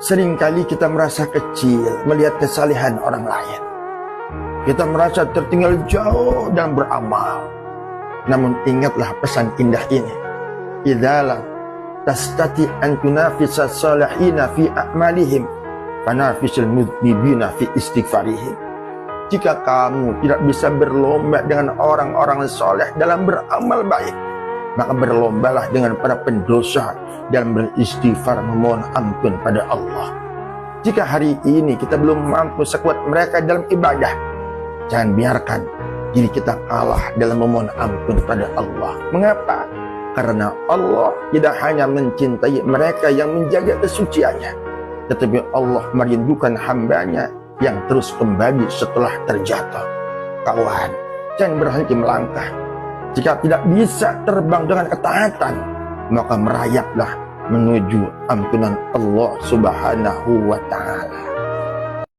Seringkali kita merasa kecil melihat kesalehan orang lain. Kita merasa tertinggal jauh dalam beramal. Namun ingatlah pesan indah ini. Idza lam tastati an tunafisa salihina fi a'malihim fanafisul mudnibina fi istighfarihim. Jika kamu tidak bisa berlomba dengan orang-orang soleh dalam beramal baik, maka berlombalah dengan para pendosa dalam beristighfar memohon ampun pada Allah. Jika hari ini kita belum mampu sekuat mereka dalam ibadah, jangan biarkan diri kita kalah dalam memohon ampun pada Allah. Mengapa? Karena Allah tidak hanya mencintai mereka yang menjaga kesuciannya, tetapi Allah merindukan hambanya yang terus kembali setelah terjatuh. Kawan, jangan berhenti melangkah. Jika tidak bisa terbang dengan ketaatan, maka merayaplah menuju ampunan Allah Subhanahu wa ta'ala.